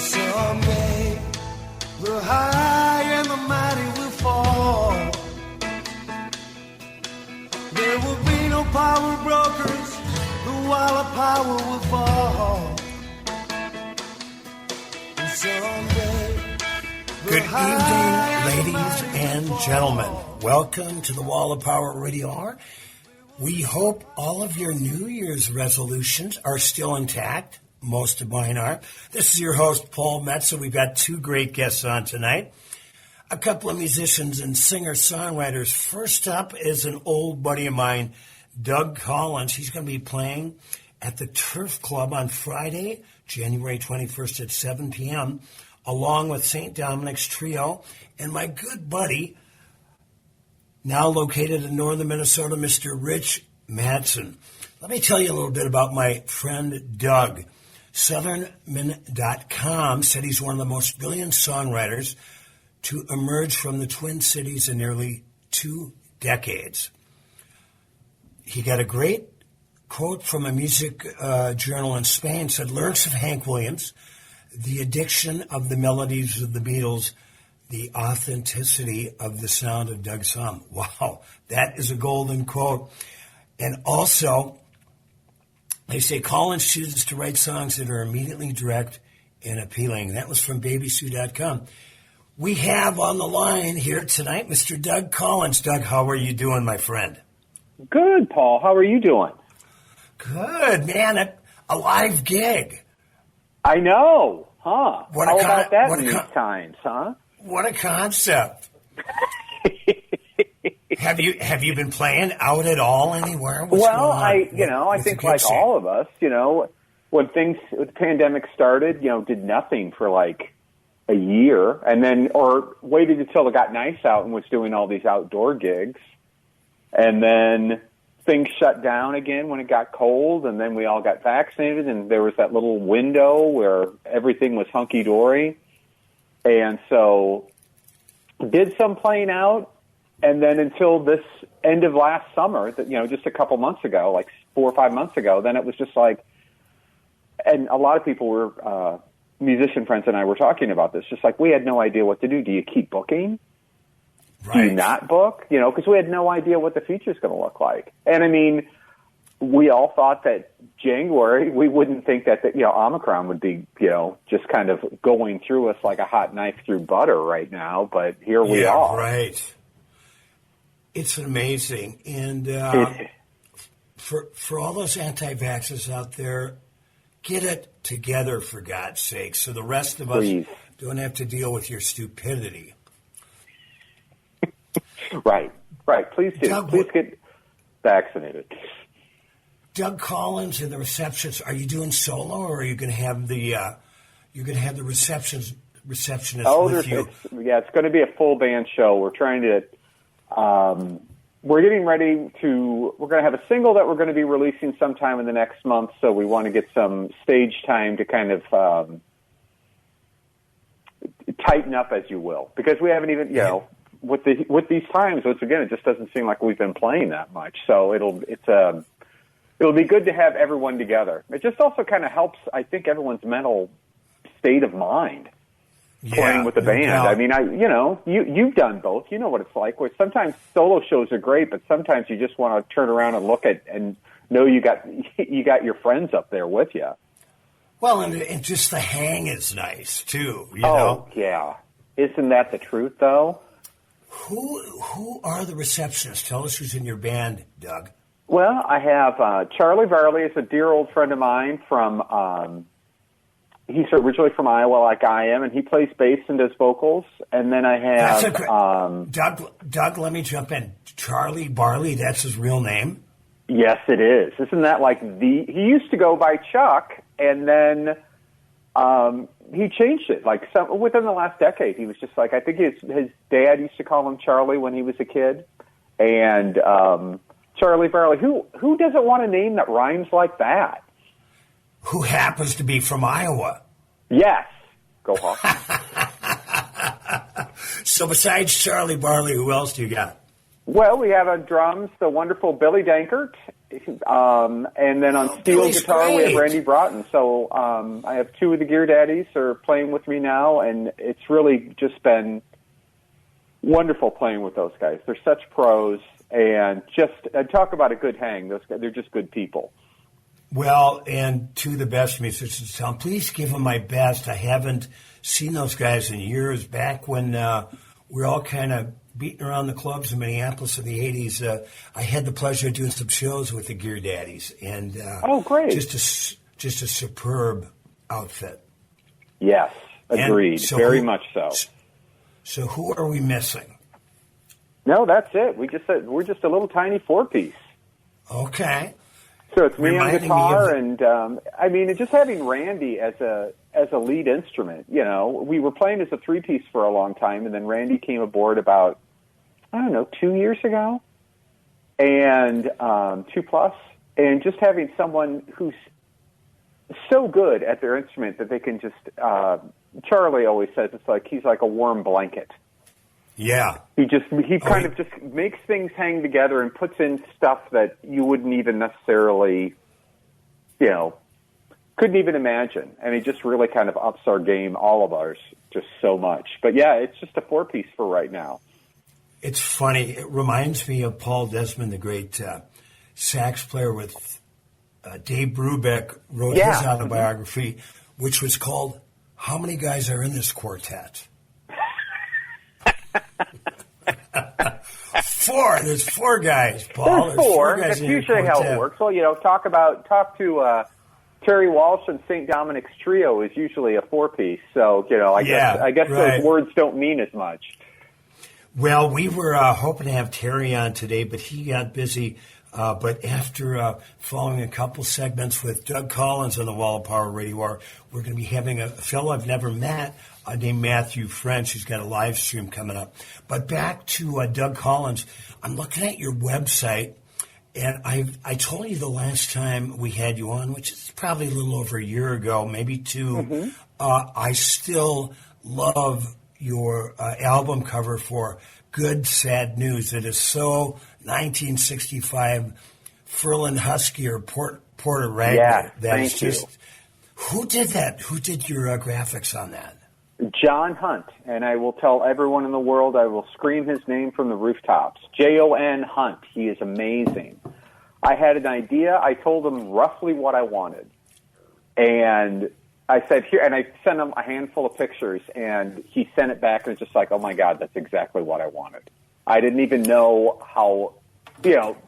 Someday, the high and the mighty will fall. There will be no power brokers, the wall of power will fall. And someday, good evening, ladies and gentlemen. Welcome to the Wall of Power Radio Hour. We hope all of your New Year's resolutions are still intact. Most of mine are. This is your host, Paul Metza. We've got two great guests on tonight. A couple of musicians and singer-songwriters. First up is an old buddy of mine, Doug Collins. He's going to be playing at the Turf Club on Friday, January 21st at 7 p.m., along with St. Dominic's Trio and my good buddy, now located in northern Minnesota, Mr. Rich Madsen. Let me tell you a little bit about my friend Doug. Southernman.com said he's one of the most brilliant songwriters to emerge from the Twin Cities in nearly 2 decades. He got a great quote from a music journal in Spain, said, lyrics of Hank Williams, the addiction of the melodies of the Beatles, the authenticity of the sound of Doug song. Wow, that is a golden quote. And also, they say Collins chooses to write songs that are immediately direct and appealing. That was from Babysue.com. We have on the line here tonight Mr. Doug Collins. Doug, how are you doing, my friend? Good, Paul. How are you doing? Good, man. A live gig. I know, huh? How about that in these times, huh? What a concept. Have you been playing out at all anywhere? I think like all of us, when the pandemic started, did nothing for like a year and then, or waited until it got nice out and was doing all these outdoor gigs. And then things shut down again when it got cold, and then we all got vaccinated, and there was that little window where everything was hunky-dory. And so did some playing out. And then until this end of last summer, just a couple months ago, like 4 or 5 months ago, then it was just like, and a lot of people were, musician friends and I were talking about this, just like we had no idea what to do. Do you keep booking? Right. Do you not book? Because we had no idea what the future's going to look like. And I mean, we all thought that January, we wouldn't think that Omicron would be, just kind of going through us like a hot knife through butter right now. But here we are. Right. It's amazing. And for all those anti-vaxxers out there, get it together, for God's sake, so the rest of us don't have to deal with your stupidity. Right. Please do. Please get vaccinated. Doug Collins and the receptionist, are you doing solo, or are you going to have the receptionist with you? It's going to be a full band show. We're trying to. We're getting ready we're going to have a single that we're going to be releasing sometime in the next month, so we want to get some stage time to kind of tighten up, as you will, because we haven't even, with these times, once again, it just doesn't seem like we've been playing that much. So it'll be good to have everyone together. It just also kind of helps, I think, everyone's mental state of mind. Playing with the band. I mean, you've done both. You know what it's like. Where sometimes solo shows are great, but sometimes you just want to turn around and look at and know you got your friends up there with you. Well, and just the hang is nice too. You know? Yeah. Isn't that the truth, though? Who are the receptionists? Tell us who's in your band, Doug. Well, I have Charlie Varley is a dear old friend of mine from. He's originally from Iowa, like I am, and he plays bass and does vocals. And then I have Doug. Let me jump in. Charlie Barley. That's his real name. Yes, it is. Isn't that like he used to go by Chuck, and then he changed it. Like within the last decade, he was just like, I think his dad used to call him Charlie when he was a kid, and Charlie Barley. Who doesn't want a name that rhymes like that? Who happens to be from Iowa. Yes. Go Hawks. So besides Charlie Barley, who else do you got? Well, we have on drums the wonderful Billy Dankert And then on steel Billy's guitar, we have great. Randy Broughton. So I have two of the Gear Daddies are playing with me now, and it's really just been wonderful playing with those guys. They're such pros, and just talk about a good hang. Those guys, they're just good people. Well, and to the best musicians, Tom, please give them my best. I haven't seen those guys in years. Back when we were all kind of beating around the clubs in Minneapolis in the 80s, I had the pleasure of doing some shows with the Gear Daddies. And Oh, great. Just a superb outfit. Yes, agreed. So Very much so. So who are we missing? No, that's it. We're just a little tiny four-piece. Okay. So it's me on Reminding me guitar, of and I mean, just having Randy as a lead instrument. You know, we were playing as a three-piece for a long time, and then Randy came aboard about 2 years ago, and 2+, and just having someone who's so good at their instrument that they can just. Charlie always says it's like he's like a warm blanket. Yeah. He kind of just makes things hang together and puts in stuff that you wouldn't even necessarily, couldn't even imagine. And he just really kind of ups our game, all of ours, just so much. But yeah, it's just a four-piece for right now. It's funny. It reminds me of Paul Desmond, the great sax player with Dave Brubeck wrote his autobiography, which was called How Many Guys Are in This Quartet? Four. There's four guys, Paul. There's four. Guys That's in your usually how quartet. it works. Well, talk to Terry Walsh and St. Dominic's Trio is usually a four-piece. So, I guess right. those words don't mean as much. Well, we were hoping to have Terry on today, but he got busy. But after following a couple segments with Doug Collins on the Wall of Power Radio Hour, we're going to be having a fellow I've never met named Matthew French. He's got a live stream coming up. But back to Doug Collins, I'm looking at your website, and I told you the last time we had you on, which is probably a little over a year ago, maybe two. Mm-hmm. I still love your album cover for Good Sad News. It is so 1965 Furlan Husky or Porter Ragnar. Yeah, That's thank you. Who did that? Who did your graphics on that? John Hunt, and I will tell everyone in the world, I will scream his name from the rooftops. Jon Hunt. He is amazing. I had an idea. I told him roughly what I wanted. And I said, here, and I sent him a handful of pictures, and he sent it back, and it's just like, oh, my God, that's exactly what I wanted. I didn't even know how,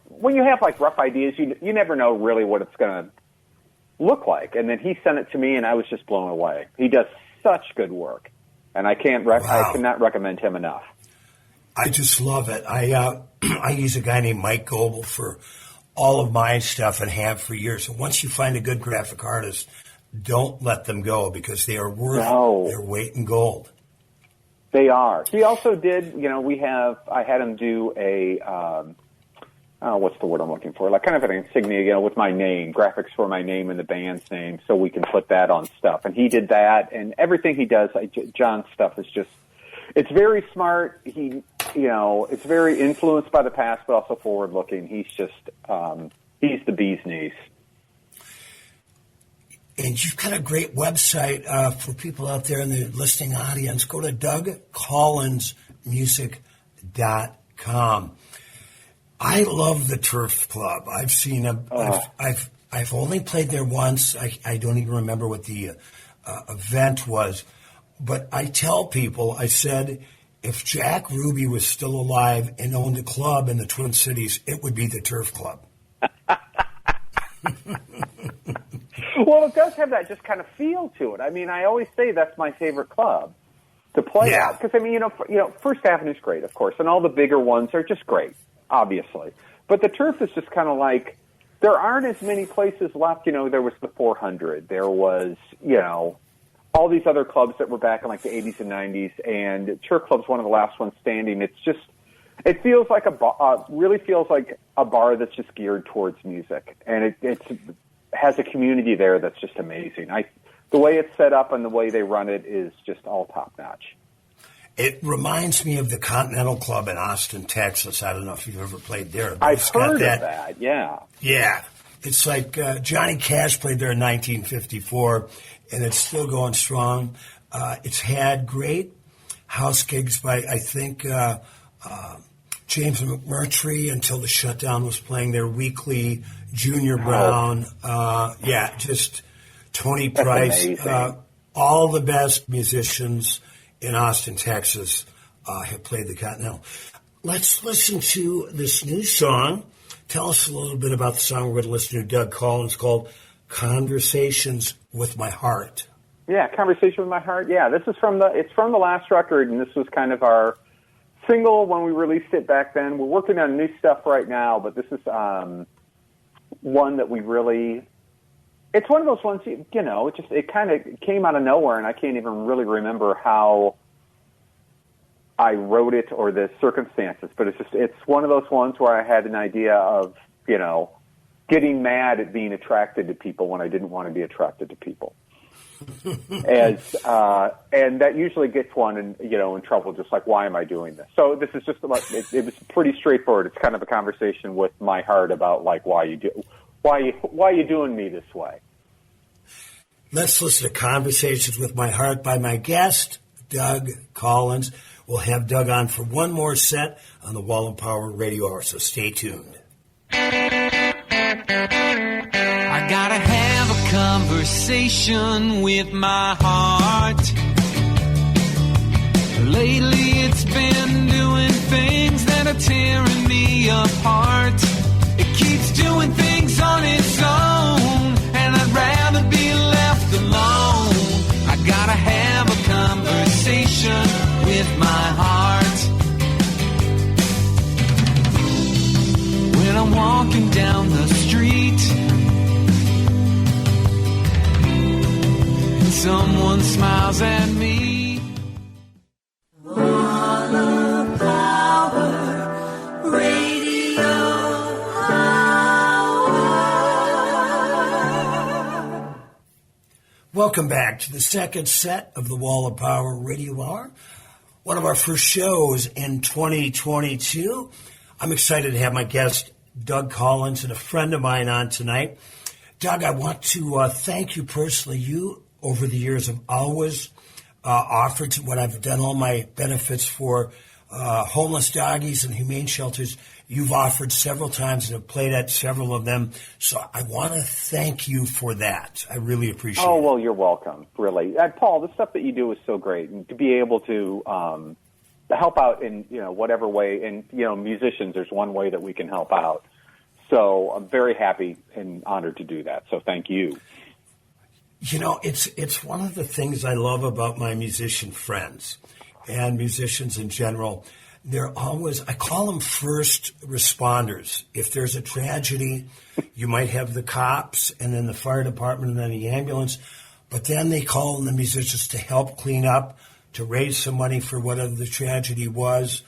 when you have, like, rough ideas, you never know really what it's going to look like. And then he sent it to me, and I was just blown away. He does such good work, and I cannot recommend him enough. I just love it. I use a guy named Mike Goebel for all of my stuff and have for years. So once you find a good graphic artist, don't let them go because they are worth their weight in gold. They are. He also did, I had him do a, what's the word I'm looking for? Like kind of an insignia, with my name, graphics for my name and the band's name, so we can put that on stuff. And he did that, and everything he does, John's stuff is just, it's very smart. He, it's very influenced by the past, but also forward-looking. He's just, he's the bee's knees. And you've got a great website for people out there in the listening audience. Go to DougCollinsMusic.com. I love the Turf Club. I've seen them. I've only played there once. I don't even remember what the event was. But I tell people, I said, if Jack Ruby was still alive and owned a club in the Twin Cities, it would be the Turf Club. Well, it does have that just kind of feel to it. I mean, I always say that's my favorite club to play at. Because, First Avenue's great, of course, and all the bigger ones are just great, obviously. But the Turf is just kind of like, there aren't as many places left. There was the 400. There was, all these other clubs that were back in like the 80s and 90s, and Turf Club's one of the last ones standing. It's just, it feels like really feels like a bar that's just geared towards music, and it has a community there that's just amazing. The way it's set up and the way they run it is just all top notch. It reminds me of the Continental Club in Austin, Texas. I don't know if you've ever played there. I've heard of that, yeah. Yeah. It's like Johnny Cash played there in 1954, and it's still going strong. It's had great house gigs by, I think, James McMurtry until the shutdown was playing there weekly. Junior Brown, just Tony Price. All the best musicians in Austin, Texas, have played the Continental. Let's listen to this new song. Tell us a little bit about the song we're going to listen to, Doug Collins, called Conversations with My Heart. Yeah, Conversation with My Heart. Yeah, this is from the last record, and this was kind of our single when we released it back then. We're working on new stuff right now, but this is one that we really... It's one of those ones, it kind of came out of nowhere, and I can't even really remember how I wrote it or the circumstances, but it's one of those ones where I had an idea of, getting mad at being attracted to people when I didn't want to be attracted to people. And that usually gets one in trouble, just like, why am I doing this? So this is just about, it was pretty straightforward. It's kind of a conversation with my heart about, like, why you doing me this way? Let's listen to Conversations with My Heart by my guest, Doug Collins. We'll have Doug on for one more set on the Wall of Power Radio Hour, so stay tuned. I gotta have a conversation with my heart. Lately it's been doing things that are tearing me apart. It keeps doing things on its own, and I'd rather be left alone. I gotta have a conversation with my heart. When I'm walking down the street and someone smiles at me. Wall of Power Radio Hour. Welcome back to the second set of the Wall of Power Radio Hour. One of our first shows in 2022. I'm excited to have my guest, Doug Collins, and a friend of mine on tonight. Doug, I want to thank you personally. You, over the years, have always offered to, when I've done all my benefits for homeless doggies and humane shelters, you've offered several times and have played at several of them. So I want to thank you for that. I really appreciate it. Oh, well, you're welcome, really. Paul, the stuff that you do is so great. And to be able to help out in, whatever way, and, musicians, there's one way that we can help out. So I'm very happy and honored to do that. So thank you. It's one of the things I love about my musician friends and musicians in general. They're always, I call them first responders. If there's a tragedy, you might have the cops and then the fire department and then the ambulance, but then they call on the musicians to help clean up, to raise some money for whatever the tragedy was,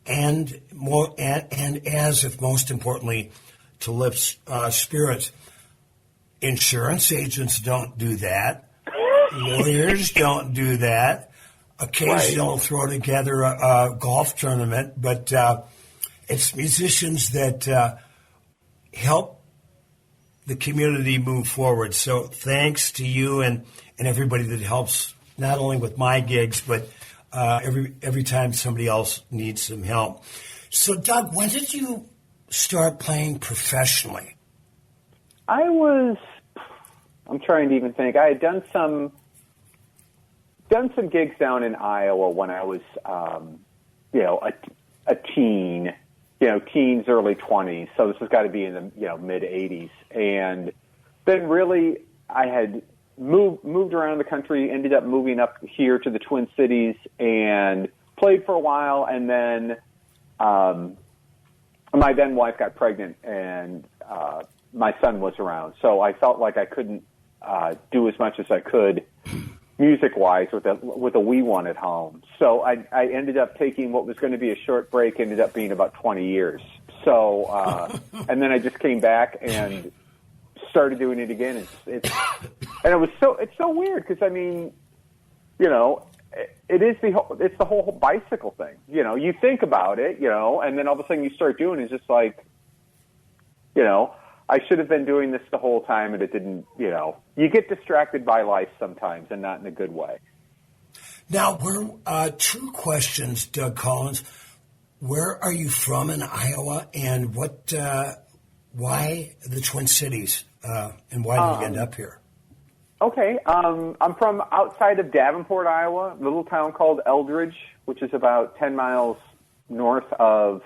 and as if most importantly, to lift spirits. Insurance agents don't do that. Lawyers don't do that. Occasionally they'll throw together a golf tournament, but it's musicians that help the community move forward. So thanks to you and everybody that helps, not only with my gigs, but every time somebody else needs some help. So, Doug, when did you start playing professionally? I'm trying to even think. I had done some gigs down in Iowa when I was, a teen, teens, early 20s. So this has got to be in the, mid 80s. And then really I had moved around the country, ended up moving up here to the Twin Cities and played for a while. And then my then wife got pregnant and my son was around. So I felt like I couldn't do as much as I could music-wise with a wee one at home. So I ended up taking what was going to be a short break, ended up being about 20 years. So, and then I just came back and started doing it again. It's so weird because, I mean, it's the whole bicycle thing. You know, you think about it, you know, and then all of a sudden you start doing it. It's just like, you know, I should have been doing this the whole time, and it didn't, you know. You get distracted by life sometimes, and not in a good way. Now, two questions, Doug Collins. Where are you from in Iowa, and why the Twin Cities, and why did you end up here? Okay, I'm from outside of Davenport, Iowa, a little town called Eldridge, which is about 10 miles north of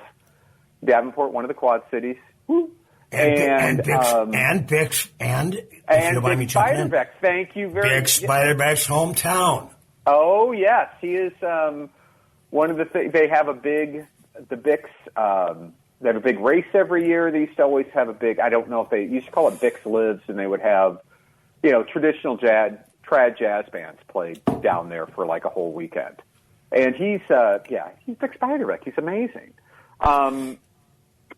Davenport, one of the Quad Cities. Woo. And Bix, if you mind me jumping in, thank you very much. Bix Beiderbecke's hometown. Oh yes, he is one of the things. They have the Bix. They have a big race every year. They used to always have a big. I don't know if they used to call it Bix Lives, and they would have, you know, traditional trad jazz bands played down there for like a whole weekend. And he's Bix Beiderbecke. He's amazing.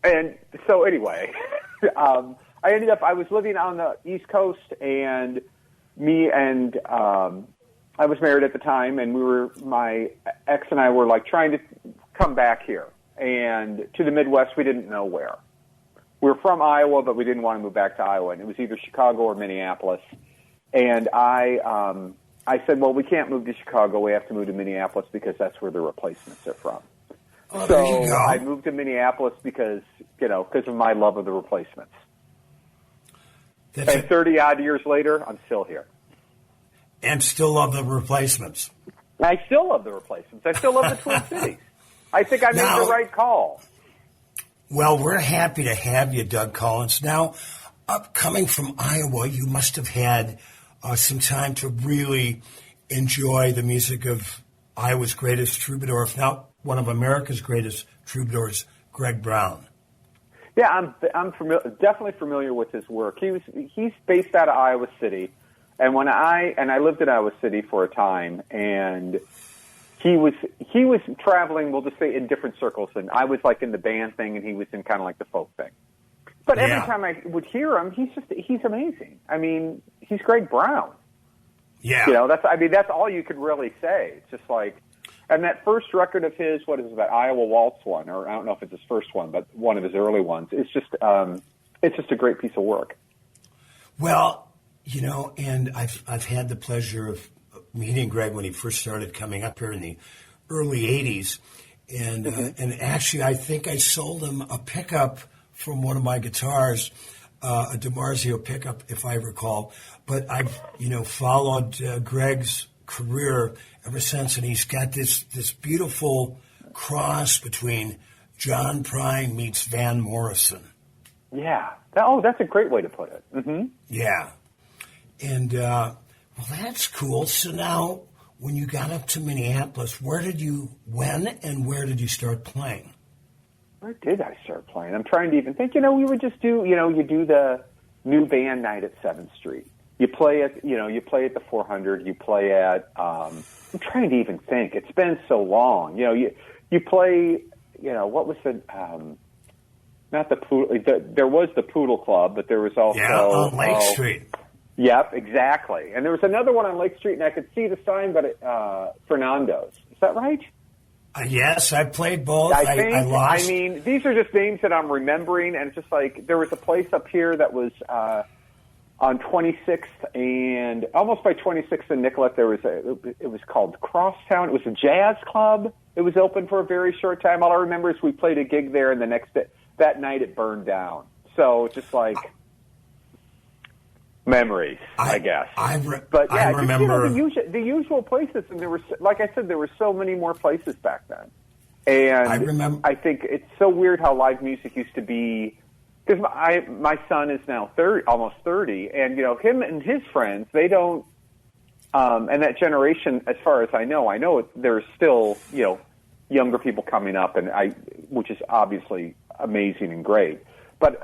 And so anyway, I was living on the East Coast, and I was married at the time, and my ex and I were like trying to come back here and to the Midwest. We didn't know where. We were from Iowa, but we didn't want to move back to Iowa, and it was either Chicago or Minneapolis. And I said, well, we can't move to Chicago. We have to move to Minneapolis because that's where the Replacements are from. Oh, so there you go. I moved to Minneapolis because of my love of the Replacements. And 30-odd years later, I'm still here. And still love the Replacements. I still love the Replacements. I still love the Twin Cities. I think I made the right call. Well, we're happy to have you, Doug Collins. Now, coming from Iowa, you must have had some time to really enjoy the music of Iowa's greatest troubadour, if not one of America's greatest troubadours, Greg Brown. Yeah, I'm definitely familiar with his work. He's based out of Iowa City, and I lived in Iowa City for a time, and he was traveling, we'll just say, in different circles, and I was like in the band thing, and he was in kind of like the folk thing. But every time I would hear him, he's amazing. I mean, he's Greg Brown. Yeah, you know, that's all you could really say. It's just like. And that first record of his, what is it, that Iowa Waltz one, or I don't know if it's his first one, but one of his early ones, it's just a great piece of work. Well, you know, and I've had the pleasure of meeting Greg when he first started coming up here in the early 80s. And and actually, I think I sold him a pickup from one of my guitars, a DiMarzio pickup, if I recall. But I've, you know, followed Greg's career ever since, and he's got this beautiful cross between John Prine meets Van Morrison. Yeah. That's a great way to put it. Mm-hmm. Yeah. And, well, that's cool. So now, when you got up to Minneapolis, when and where did you start playing? Where did I start playing? I'm trying to even think. You know, we would just do, you know, you do the new band night at 7th Street. You play at the 400. You play at, I'm trying to even think. It's been so long. You know, you play, you know, what was the, not the Poodle, there was the Poodle Club, but there was also. Yeah, on Lake Street. Yep, exactly. And there was another one on Lake Street, and I could see the sign, but Fernando's. Is that right? Yes, I played both. I lost. I mean, these are just names that I'm remembering, and it's just like there was a place up here that was on 26th and almost by 26th and Nicollet. It was called Crosstown. It was a jazz club. It was open for a very short time. All I remember is we played a gig there, and the next day, that night it burned down. So just like memories, I guess. But yeah, I remember the usual places, and there were, like I said, there were so many more places back then. And I think it's so weird how live music used to be. Because my son is now almost 30, and you know him and his friends, they don't. And that generation, as far as I know there's still, you know, younger people coming up, which is obviously amazing and great. But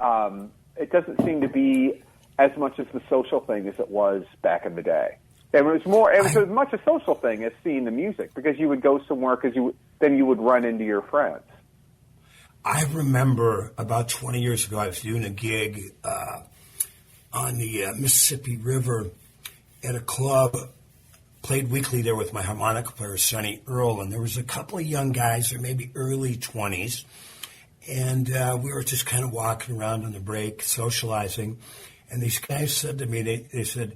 it doesn't seem to be as much as the social thing as it was back in the day. And it was as much a social thing as seeing the music, because you would go somewhere then you would run into your friends. I remember about 20 years ago, I was doing a gig on the Mississippi River at a club played weekly there with my harmonica player, Sonny Earl, and there was a couple of young guys, or maybe early 20s, and we were just kind of walking around on the break, socializing, and these guys said to me, they said,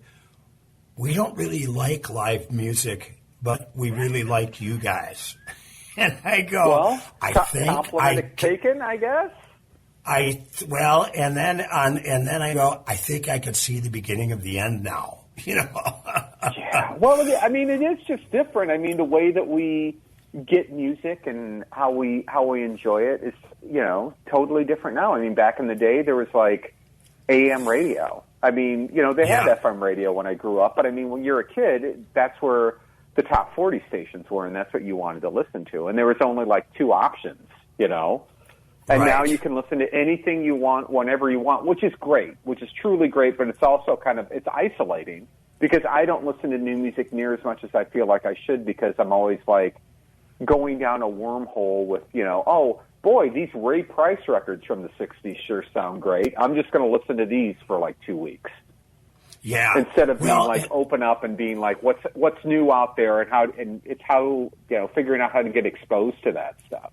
"We don't really like live music, but we really like you guys." And I go, well, I think compliment taken, I guess. And then I go, I think I could see the beginning of the end now. You know. Yeah. Well, I mean, it is just different. I mean, the way that we get music and how we enjoy it is, totally different now. I mean, back in the day, there was like AM radio. I mean, they had FM radio when I grew up, but I mean, when you're a kid, that's where the top 40 stations were, and that's what you wanted to listen to. And there was only like two options, And now you can listen to anything you want, whenever you want, which is great, which is truly great, but it's also it's isolating because I don't listen to new music near as much as I feel like I should because I'm always like going down a wormhole with, oh, boy, these Ray Price records from the 60s sure sound great. I'm just going to listen to these for like 2 weeks. Yeah. Instead of being open up and being like, what's new out there and it's how, figuring out how to get exposed to that stuff.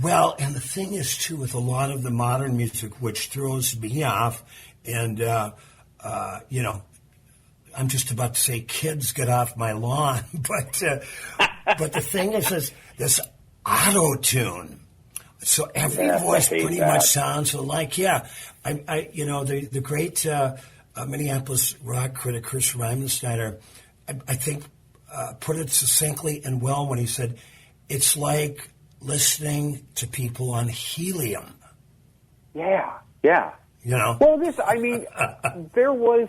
Well, and the thing is, too, with a lot of the modern music, which throws me off, and, I'm just about to say, kids, get off my lawn, but the thing is this auto-tune. So every voice pretty much sounds alike. Yeah, the great Minneapolis rock critic, Chris Riemenschneider, I think, put it succinctly and well when he said, it's like listening to people on helium. Yeah. Well, there was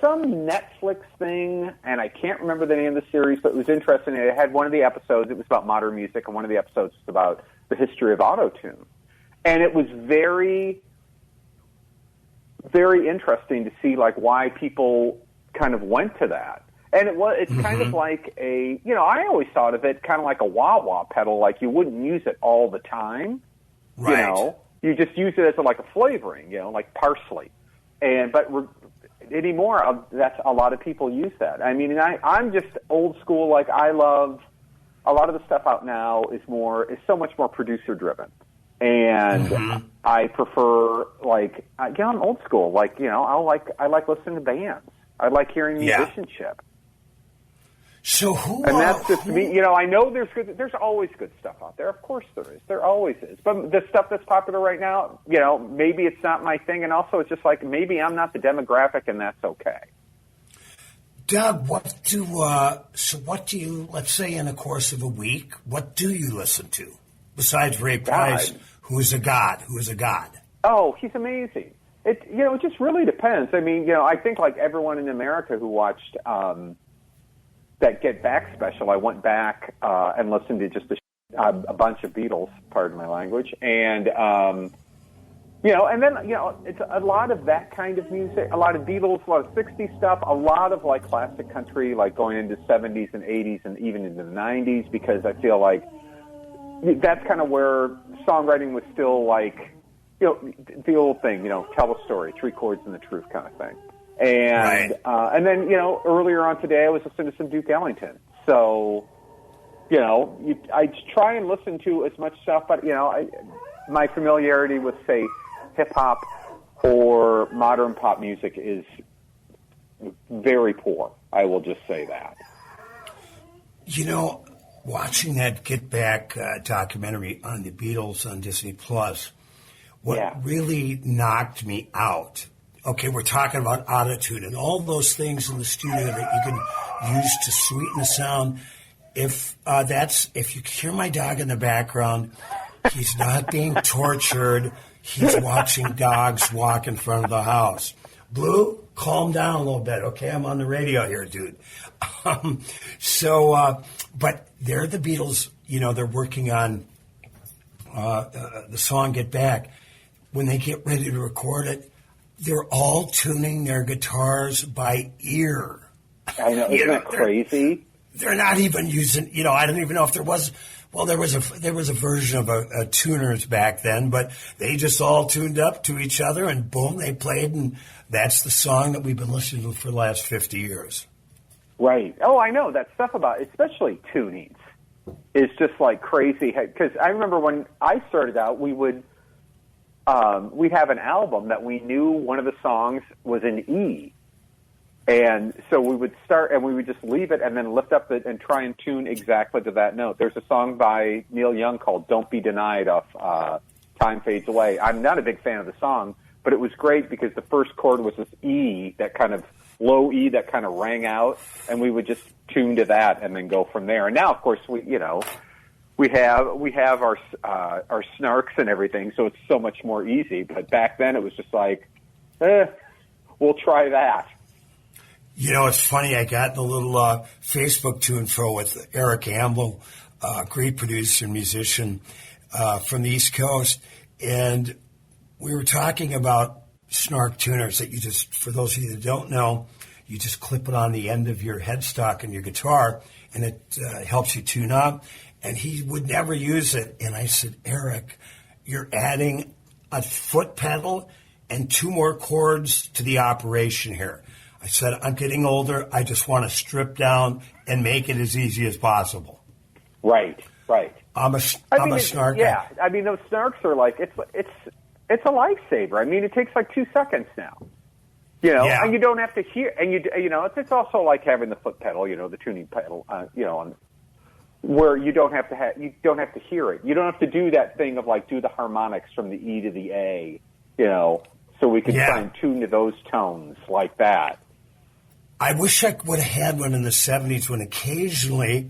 some Netflix thing, and I can't remember the name of the series, but it was interesting. It had one of the episodes, it was about modern music, and one of the episodes was about the history of autotune. And it was very, very interesting to see, like, why people kind of went to that. And it's kind of like I always thought of it kind of like a wah-wah pedal, like you wouldn't use it all the time, right. You just use it as like a flavoring, like parsley. But anymore, that's a lot of people use that. I mean, I'm just old school. Like I love a lot of the stuff out now is so much more producer driven, and I prefer I'm old school. I like listening to bands. I like hearing musicianship. So that's just me. I know there's always good stuff out there. Of course there is. There always is. But the stuff that's popular right now, maybe it's not my thing. And also it's just like, maybe I'm not the demographic and that's okay. Doug, what do you, let's say in the course of a week, what do you listen to? Besides Ray Price, who is a god? Oh, he's amazing. It just really depends. I mean, I think like everyone in America who watched, that Get Back special, I went back and listened to just a bunch of Beatles, pardon my language, and and then it's a lot of that kind of music, a lot of Beatles, a lot of '60s stuff, a lot of like classic country, like going into '70s and '80s and even into the '90s, because I feel like that's kind of where songwriting was still like the old thing, tell a story, three chords and the truth kind of thing. And and then earlier on today I was listening to some Duke Ellington. So I try and listen to as much stuff, but my familiarity with say hip hop or modern pop music is very poor. I will just say that. Watching that Get Back documentary on the Beatles on Disney Plus, what really knocked me out. Okay, we're talking about autotune and all those things in the studio that you can use to sweeten the sound. If you hear my dog in the background, he's not being tortured. He's watching dogs walk in front of the house. Blue, calm down a little bit. Okay, I'm on the radio here, dude. But they're the Beatles. They're working on the song Get Back. When they get ready to record it, they're all tuning their guitars by ear. I know, isn't that crazy? They're not even using, I don't even know if there was a version of a tuners back then, but they just all tuned up to each other and boom, they played, and that's the song that we've been listening to for the last 50 years. Right. Oh, I know that stuff about, especially tunings, is just like crazy. Because I remember when I started out, we'd have an album that we knew one of the songs was an E. And so we would start and we would just leave it and then lift up it and try and tune exactly to that note. There's a song by Neil Young called Don't Be Denied off Time Fades Away. I'm not a big fan of the song, but it was great because the first chord was this E, that kind of low E that kind of rang out, and we would just tune to that and then go from there. And now, of course, we have our snarks and everything, so it's so much more easy. But back then, it was just like, we'll try that. You know, it's funny. I got in a little Facebook to and fro with Eric Amble, great producer and musician from the East Coast, and we were talking about snark tuners that you just, for those of you that don't know, you just clip it on the end of your headstock in your guitar, and it helps you tune up. And he would never use it. And I said, Eric, you're adding a foot pedal and 2 more chords to the operation here. I said, I'm getting older. I just want to strip down and make it as easy as possible. Right. I'm a snark. Yeah, I mean, those snarks are like, it's a lifesaver. I mean, it takes like 2 seconds now. You know, yeah. And you don't have to hear, and it's also like having the foot pedal, the tuning pedal, where you don't have to hear it. You don't have to do that thing of like do the harmonics from the E to the A, so we can try and tune to those tones like that. I wish I would have had one in the 70s when occasionally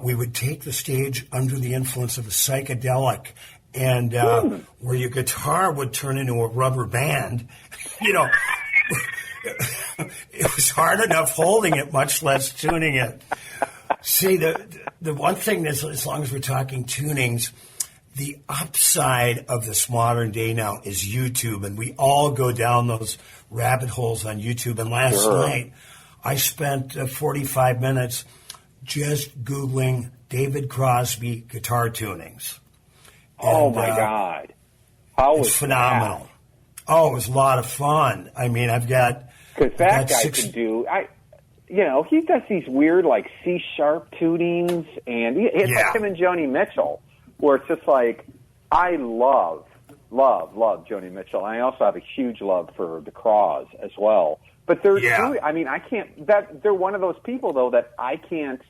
we would take the stage under the influence of a psychedelic, and where your guitar would turn into a rubber band. It was hard enough holding it, much less tuning it. See, the one thing is, as long as we're talking tunings, the upside of this modern day now is YouTube, and we all go down those rabbit holes on YouTube. And last night, I spent 45 minutes just Googling David Crosby guitar tunings. And, oh, my God. How was phenomenal. That? Oh, it was a lot of fun. I mean, because that guy can do... he does these weird, like, C-sharp tunings, and it's like him and Joni Mitchell, where it's just like, I love Joni Mitchell. And I also have a huge love for the Craws as well. But they're they're one of those people, though, that I can't,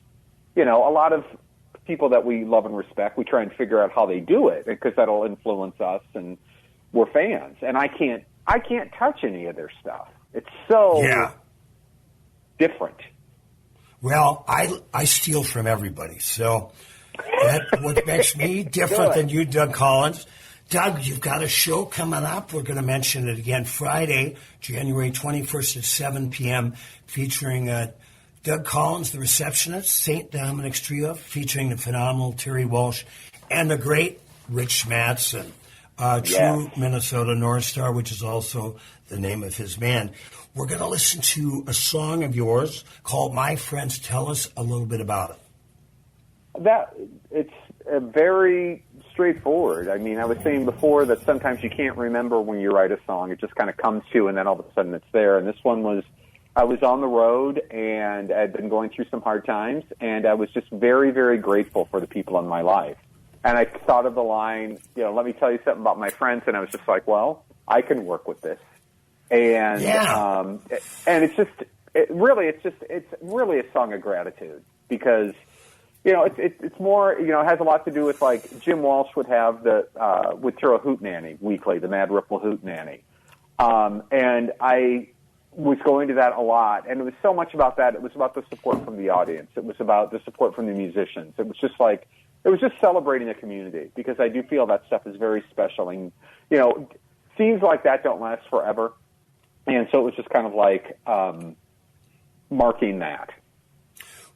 a lot of people that we love and respect, we try and figure out how they do it, because that'll influence us, and we're fans. And I can't touch any of their stuff. It's so... different. Well, I steal from everybody, so what makes me different than you, Doug Collins. Doug, you've got a show coming up. We're going to mention it again Friday, January 21st at 7 p.m., featuring Doug Collins, the receptionist, St. Dominic's Trio, featuring the phenomenal Terry Walsh, and the great Rich Mattson, true Minnesota North Star, which is also the name of his band. We're going to listen to a song of yours called My Friends. Tell us a little bit about it. It's very straightforward. I mean, I was saying before that sometimes you can't remember when you write a song. It just kind of comes to you, and then all of a sudden it's there. And this one was, I was on the road, and I'd been going through some hard times, and I was just very, very grateful for the people in my life. And I thought of the line, let me tell you something about my friends, and I was just like, well, I can work with this. And and it's really a song of gratitude, because it's more, it has a lot to do with, like, Jim Walsh would have would throw a hootenanny weekly, the Mad Ripple Hootenanny, and I was going to that a lot, and it was so much about that. It was about the support from the audience. It was about the support from the musicians. It was just celebrating the community, because I do feel that stuff is very special, and scenes like that don't last forever. And so it was just kind of like marking that.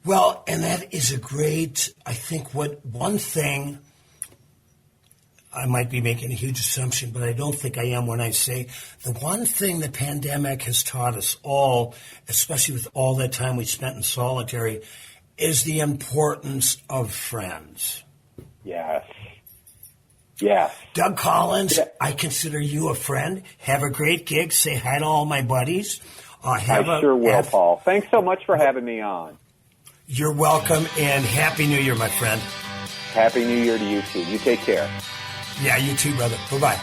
Well, and that is a great, I think one thing, I might be making a huge assumption, but I don't think I am when I say the one thing the pandemic has taught us all, especially with all that time we spent in solitary, is the importance of friends. Yes. Yes. Doug Collins, I consider you a friend. Have a great gig. Say hi to all my buddies. I sure will, Paul. Thanks so much for having me on. You're welcome, and Happy New Year, my friend. Happy New Year to you, too. You take care. Yeah, you too, brother. Bye-bye.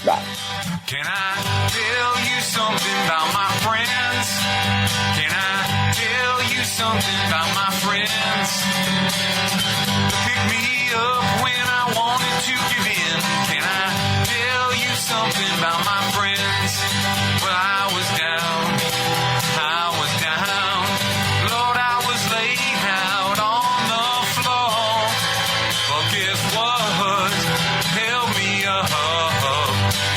Bye. Can I tell you something about my friends? Can I tell you something about my friends? Pick me up when I wanted to give in. Can I tell you something about my friends? Well, I was down. Lord, I was laid out on the floor. But guess what? Held me up.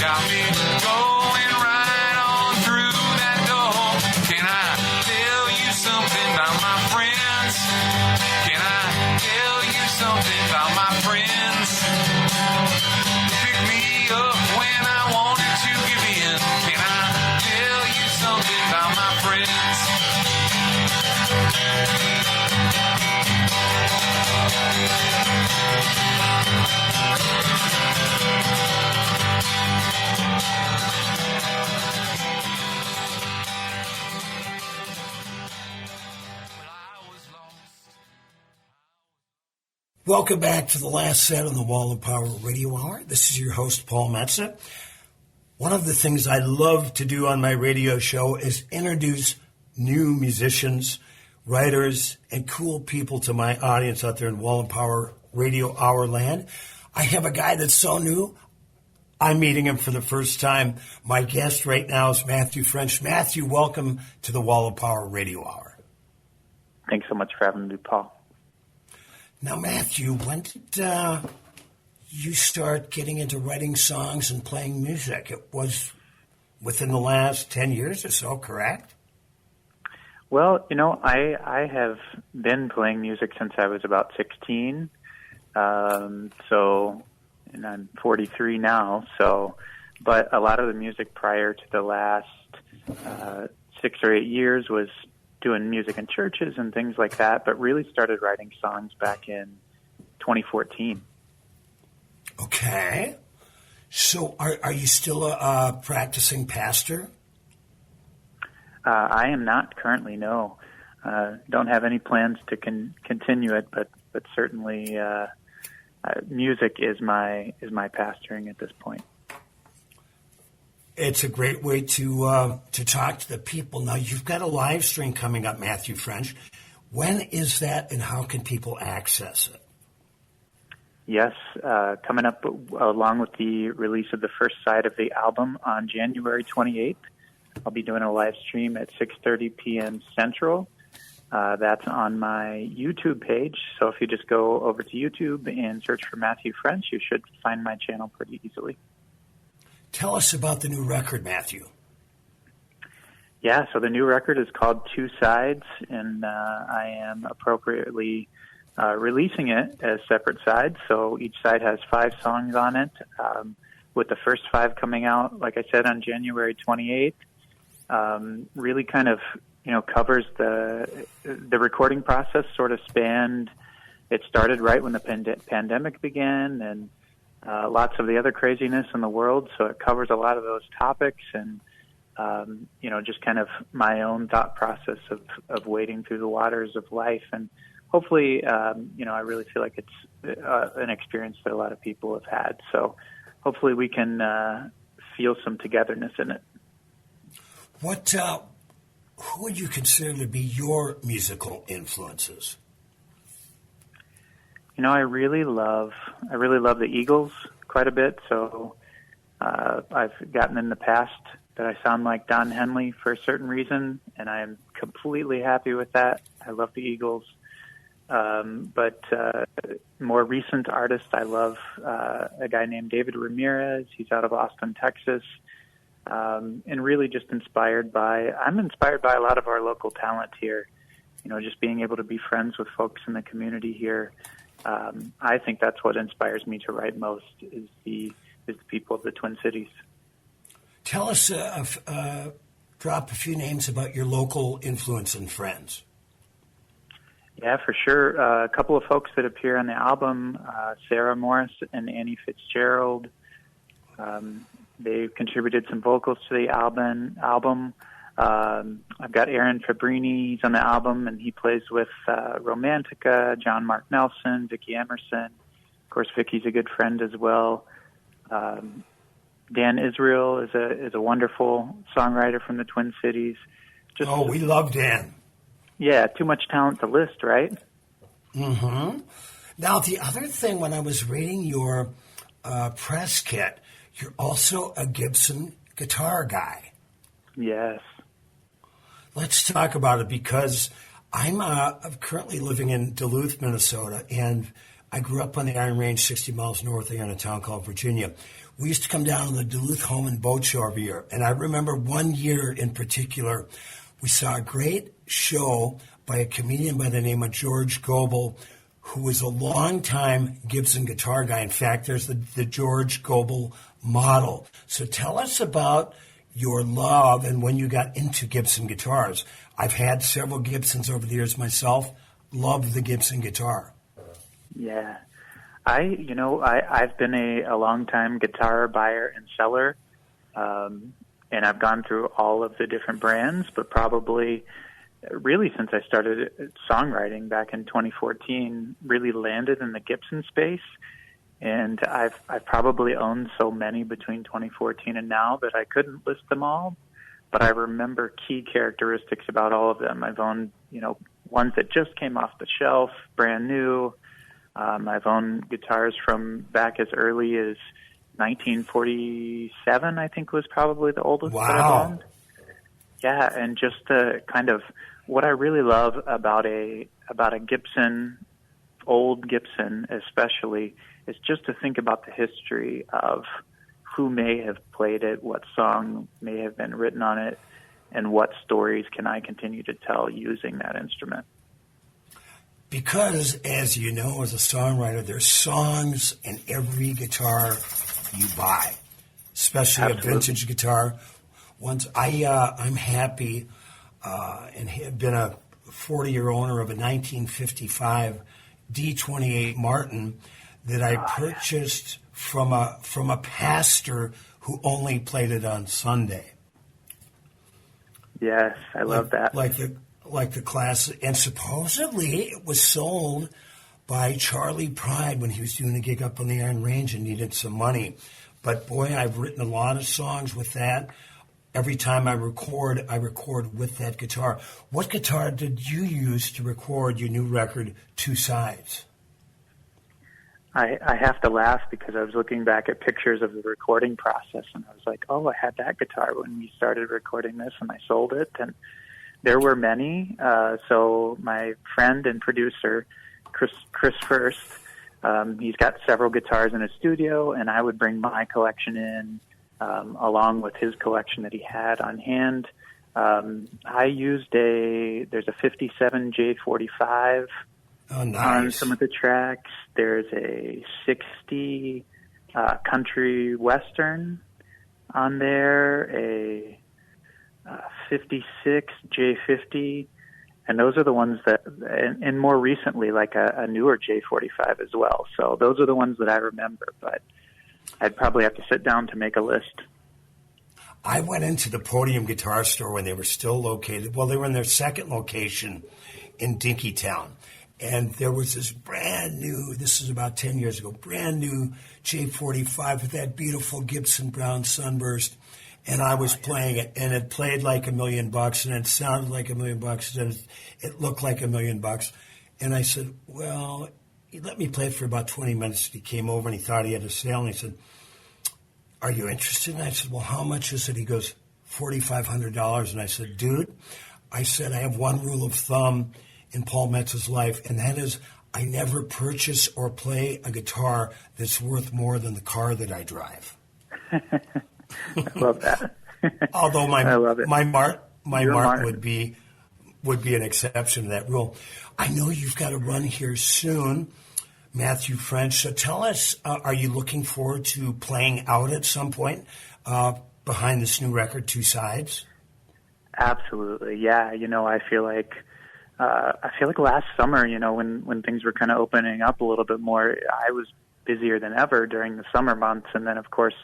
Got me going right on through that door. Can I tell you something about my friends? Can I tell you something about my friends? Pick me up when I wanted to give in. Can I tell you something about my friends? Welcome back to the last set on the Wall of Power Radio Hour. This is your host, Paul Metsa. One of the things I love to do on my radio show is introduce new musicians, writers, and cool people to my audience out there in Wall of Power Radio Hour land. I have a guy that's so new, I'm meeting him for the first time. My guest right now is Matthew French. Matthew, welcome to the Wall of Power Radio Hour. Thanks so much for having me, Paul. Now, Matthew, when did you start getting into writing songs and playing music? It was within the last 10 years or so, correct? Well, I have been playing music since I was about 16. And I'm 43 now. But a lot of the music prior to the last 6 or 8 years was doing music in churches and things like that, but really started writing songs back in 2014. Okay. So are you still a practicing pastor? I am not currently, no. Don't have any plans to continue it, but certainly music is my pastoring at this point. It's a great way to talk to the people. Now, you've got a live stream coming up, Matthew French. When is that, and how can people access it? Yes, coming up along with the release of the first side of the album on January 28th. I'll be doing a live stream at 6:30 p.m. Central. That's on my YouTube page. So if you just go over to YouTube and search for Matthew French, you should find my channel pretty easily. Tell us about the new record, Matthew. Yeah, so the new record is called Two Sides, and I am appropriately releasing it as separate sides. So each side has 5 songs on it, with the first 5 coming out, like I said, on January 28th. Really kind of, covers the recording process, sort of spanned. It started right when the pandemic began, and lots of the other craziness in the world. So it covers a lot of those topics, and just kind of my own thought process of wading through the waters of life. And hopefully, I really feel like it's an experience that a lot of people have had. So hopefully we can feel some togetherness in it. Who would you consider to be your musical influences? I really love the Eagles quite a bit. So I've gotten in the past that I sound like Don Henley for a certain reason, and I am completely happy with that. I love the Eagles. But more recent artists, I love a guy named David Ramirez. He's out of Austin, Texas. And really just I'm inspired by a lot of our local talent here. Just being able to be friends with folks in the community here. I think that's what inspires me to write most is the people of the Twin Cities. Tell us, drop a few names about your local influence and friends. Yeah, for sure. A couple of folks that appear on the album, Sarah Morris and Annie Fitzgerald. They contributed some vocals to the album. I've got Aaron Fabrini, he's on the album, and he plays with Romantica, John Mark Nelson, Vicki Emerson. Of course, Vicki's a good friend as well. Dan Israel is a wonderful songwriter from the Twin Cities. We love Dan. Yeah, too much talent to list, right? Mm-hmm. Now, the other thing, when I was reading your press kit, you're also a Gibson guitar guy. Yes. Let's talk about it, because I'm currently living in Duluth, Minnesota, and I grew up on the Iron Range, 60 miles north of here in a town called Virginia. We used to come down to the Duluth Home and Boat Show every year, and I remember one year in particular, we saw a great show by a comedian by the name of George Gobel, who was a longtime Gibson guitar guy. In fact, there's the George Gobel model. So tell us about your love and when you got into Gibson guitars. I've had several Gibsons over the years myself. Love the Gibson guitar. Yeah. I've been a long-time guitar buyer and seller, and I've gone through all of the different brands, but probably really since I started songwriting back in 2014, really landed in the Gibson space. And I've probably owned so many between 2014 and now that I couldn't list them all, but I remember key characteristics about all of them. I've owned, ones that just came off the shelf, brand new. I've owned guitars from back as early as 1947, I think was probably the oldest that I've owned. Yeah, and just kind of what I really love about a Gibson, old Gibson especially, is just to think about the history of who may have played it, what song may have been written on it, and what stories can I continue to tell using that instrument. Because, as you know, as a songwriter, there's songs in every guitar you buy, especially Absolutely. A vintage guitar. I'm happy and have been a 40-year owner of a 1955 D28 Martin that I purchased from a pastor who only played it on Sunday. Yes, I love that. Like the class, and supposedly it was sold by Charlie Pride when he was doing a gig up on the Iron Range and needed some money. But boy, I've written a lot of songs with that. Every time I record with that guitar. What guitar did you use to record your new record, Two Sides? I have to laugh because I was looking back at pictures of the recording process, and I was like, oh, I had that guitar when we started recording this, and I sold it. And there were many. So my friend and producer, Chris First, he's got several guitars in his studio, and I would bring my collection in along with his collection that he had on hand. I used there's a 57 J45 on some of the tracks. There's a 60 country western on there, a 56 J50, and those are the ones that, and more recently, like a newer J45 as well. So those are the ones that I remember, but I'd probably have to sit down to make a list. I went into the Podium Guitar Store when they were still located. Well, they were in their second location in Dinkytown. And there was this brand new, this is about 10 years ago, brand new J45 with that beautiful Gibson Brown Sunburst. And I was playing it, and it played like $1 million, and it sounded like $1 million, and it looked like $1 million. And I said, well, he let me play it for about 20 minutes. He came over, and he thought he had a sale, and he said, are you interested? And I said, well, how much is it? He goes, $4,500. And I said, dude, I have one rule of thumb in Paul Metz's life, and that is I never purchase or play a guitar that's worth more than the car that I drive. I love that. Although my Martin would be an exception to that rule. I know you've got to run here soon, Matthew French. So tell us, are you looking forward to playing out at some point behind this new record, Two Sides? Absolutely, yeah. I feel like last summer, when things were kind of opening up a little bit more, I was busier than ever during the summer months, and then of course,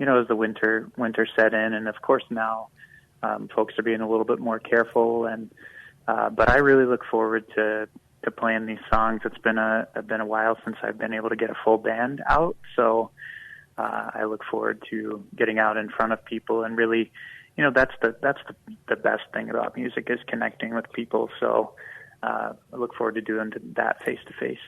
as the winter set in, and of course now folks are being a little bit more careful, and but I really look forward to playing these songs. It's been a while since I've been able to get a full band out, so I look forward to getting out in front of people, and really, that's the best thing about music is connecting with people. So I look forward to doing that face to face.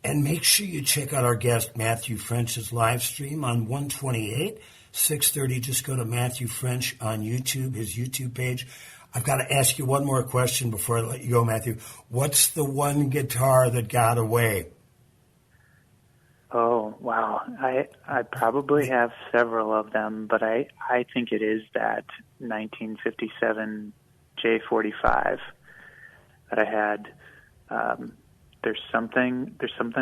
And make sure you check out our guest Matthew French's live stream on 128, 6:30. Just go to Matthew French on YouTube, his YouTube page. I've got to ask you one more question before I let you go, Matthew. What's the one guitar that got away? Oh, wow. I probably have several of them, but I think it is that 1957 J45 that I had. There's something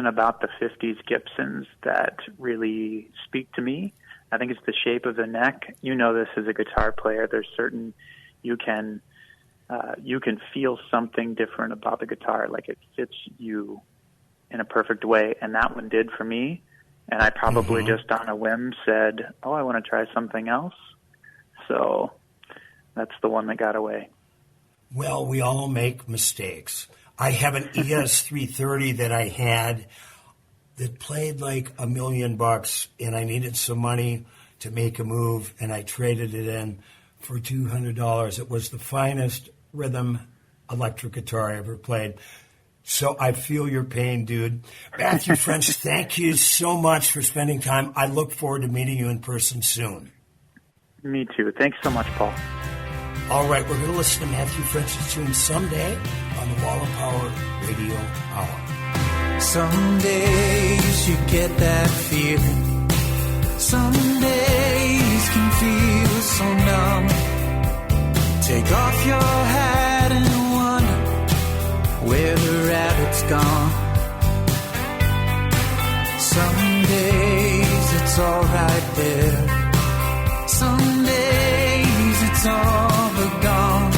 about the 50s Gibsons that really speak to me. I think it's the shape of the neck. You know this as a guitar player. There's certain, you can feel something different about the guitar, like it fits you in a perfect way, and that one did for me. And I probably just on a whim said, oh, I want to try something else. So that's the one that got away. Well, we all make mistakes. I have an ES330 that I had that played like $1 million, and I needed some money to make a move, and I traded it in for $200. It was the finest rhythm electric guitar I ever played. So I feel your pain, dude. Matthew French, thank you so much for spending time. I look forward to meeting you in person soon. Me too. Thanks so much, Paul. All right, we're going to listen to Matthew French's tune Someday on the Wall of Power Radio Hour. Some days you get that feeling. Some days can feel so numb. Take off your hat and wonder where the rabbit's gone. Some days it's all right there. Some days it's all but gone.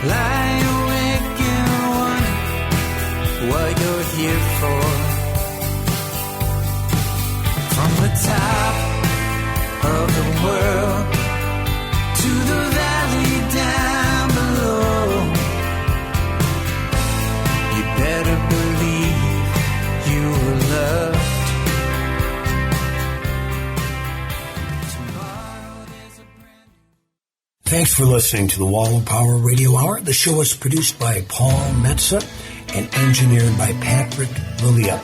Lie awake and wonder what you're here for. From the top of the world to the valley down below, you better believe you were loved. Thanks for listening to the Wall of Power Radio Hour. The show is produced by Paul Metza and engineered by Patrick Lilia.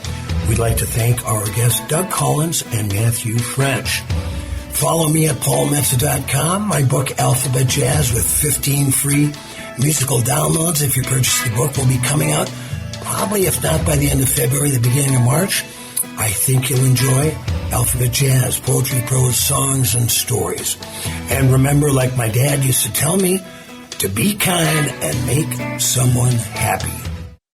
We'd like to thank our guests Doug Collins and Matthew French. Follow me at paulmetza.com. My book, Alphabet Jazz, with 15 free musical downloads. If you purchase the book, will be coming out probably, if not by the end of February, the beginning of March. I think you'll enjoy Alphabet Jazz, poetry, prose, songs, and stories. And remember, like my dad used to tell me, to be kind and make someone happy.